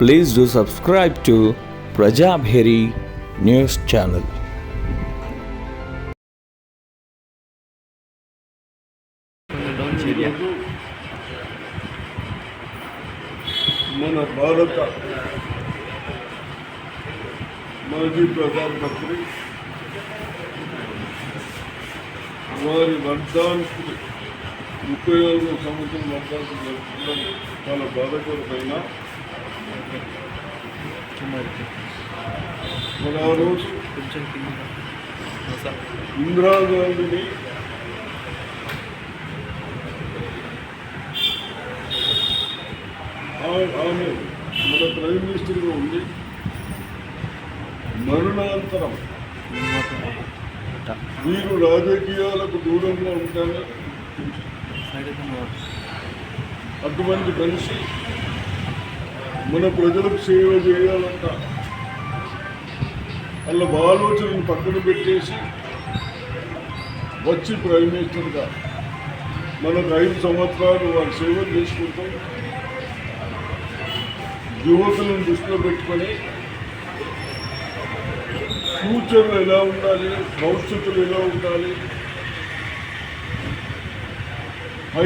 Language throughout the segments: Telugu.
Please do subscribe to Prajabheri News Channel. మన భారత మాజీ ప్రధానమంత్రి వారి వర్ధానికి 34వ సంవత్సరం వర్ధానికి జరుపుకోవడం చాలా బాధాకరమైన మన ఆ రోజు ఇందిరాగాంధీని ఆమె మన ప్రైమ్ మినిస్టర్గా ఉంది. మరణాంతరం వీరు రాజకీయాలకు దూరంగా ఉంటాను, అటువంటి మనిషి మన ప్రజలకు సేవ చేయాలంట అలా ఆలోచనను పక్కన పెట్టేసి వచ్చి ప్రైమ్ మినిస్టర్గా మనకు 5 సంవత్సరాలు వారు సేవ చేసుకుంటూ యువకులను దృష్టిలో పెట్టుకొని ఫ్యూచర్లో ఎలా ఉండాలి, భవిష్యత్తులో ఎలా ఉండాలి,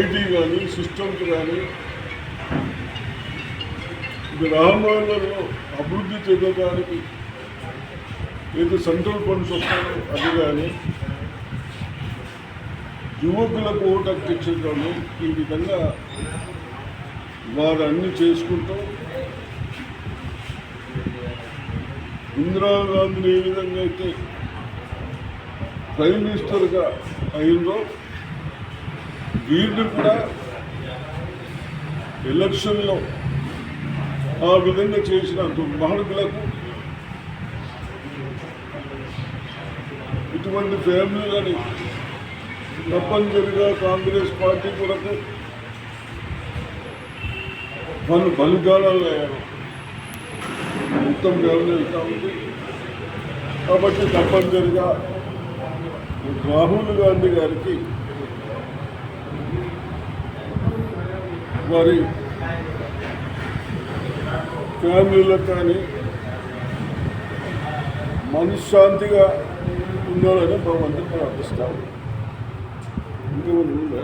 ఐటీ కానీ సిస్టమ్స్ కానీ గ్రామాలలో అభివృద్ధి చెందడానికి ఏదో సెంట్రల్ ఫండ్స్ వస్తాయో అది కానీ యువకులకు ఓటు అధ్యక్షులు కానీ ఈ విధంగా వారు అన్ని చేసుకుంటూ ఇందిరాగాంధీని ఏ విధంగా అయితే ప్రైమ్ మినిస్టర్గా అయిందో వీరిని కూడా ఎలక్షన్లో ఆ విధంగా చేసిన దుర్మార్గులకు ఇటువంటి ఫ్యామిలీలని తప్పనిసరిగా కాంగ్రెస్ పార్టీ కొరకు వాళ్ళు బలిదానాలు అయ్యారు. మొత్తం వెళ్తా ఉంది కాబట్టి తప్పనిసరిగా రాహుల్ గాంధీ గారికి వారి ఫ్యామిలీలకు కానీ మనశ్శాంతిగా ఉండాలని భగవంతుని ప్రార్థిస్తాము. ఇంకేమైనా ఉందా?